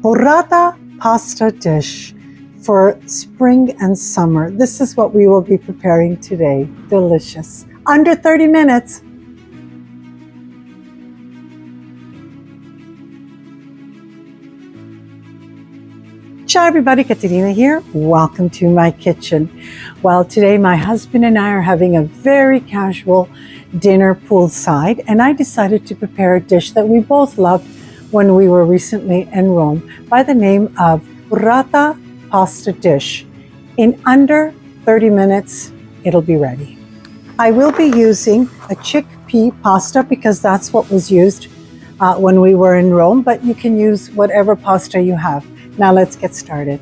Burrata pasta dish for spring and summer. This is what we will be preparing today. Delicious. Under 30 minutes. Ciao everybody, Caterina here. Welcome to my kitchen. Well, today my husband and I are having a very casual dinner poolside, and I decided to prepare a dish that we both loved when we were recently in Rome by the name of Burrata pasta dish. In under 30 minutes, it'll be ready. I will be using a chickpea pasta because that's what was used when we were in Rome, but you can use whatever pasta you have. Now let's get started.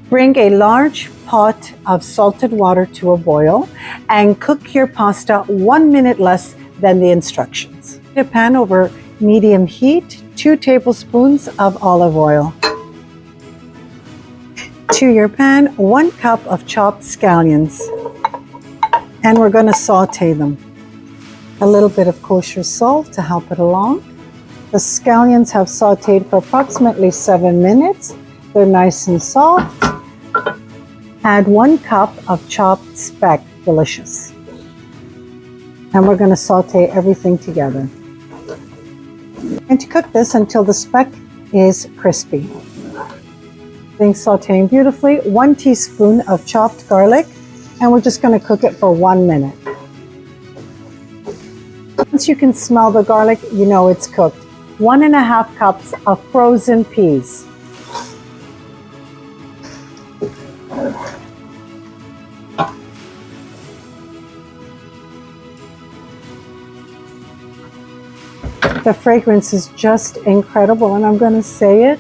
Bring a large pot of salted water to a boil and cook your pasta 1 minute less than the instructions. A pan over medium heat, 2 tablespoons of olive oil. To your pan, 1 cup of chopped scallions, and we're going to saute them. A little bit of kosher salt to help it along. The scallions have sauteed for approximately 7 minutes. They're nice and soft. Add 1 cup of chopped speck, delicious. And we're going to saute everything together. And to cook this until the speck is crispy. Things sauteing beautifully. 1 teaspoon of chopped garlic, and we're just going to cook it for 1 minute. Once you can smell the garlic, you know it's cooked. 1.5 cups of frozen peas. The fragrance is just incredible, and I'm going to say it,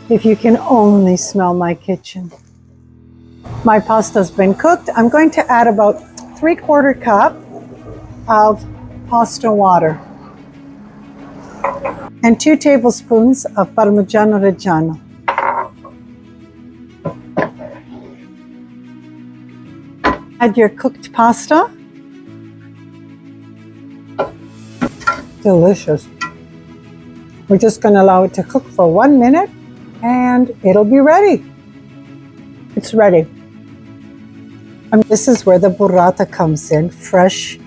if you can only smell my kitchen. My pasta's been cooked. I'm going to add about 3/4 cup of pasta water and 2 tablespoons of Parmigiano Reggiano. Add your cooked pasta. Delicious. We're just going to allow it to cook for 1 minute and it'll be ready. It's ready. And this is where the burrata comes in, fresh.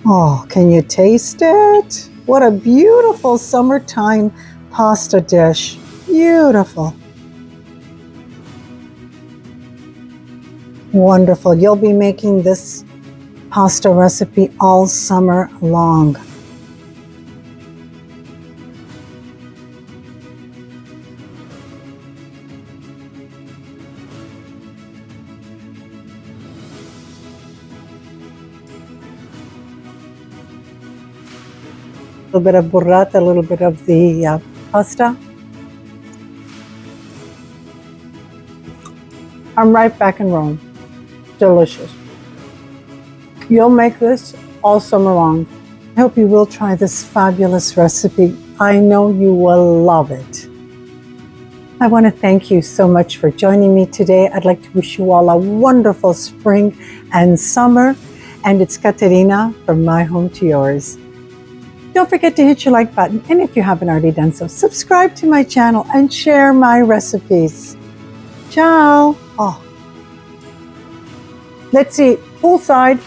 Oh, can you taste it? What a beautiful summertime pasta dish. Beautiful. Wonderful. You'll be making this pasta recipe all summer long. A little bit of burrata, a little bit of the pasta. I'm right back in Rome. Delicious. You'll make this all summer long. I hope you will try this fabulous recipe. I know you will love it. I want to thank you so much for joining me today. I'd like to wish you all a wonderful spring and summer. And it's Caterina from my home to yours. Don't forget to hit your like button, and if you haven't already done so, subscribe to my channel and share my recipes. Ciao. Oh. Let's see, poolside.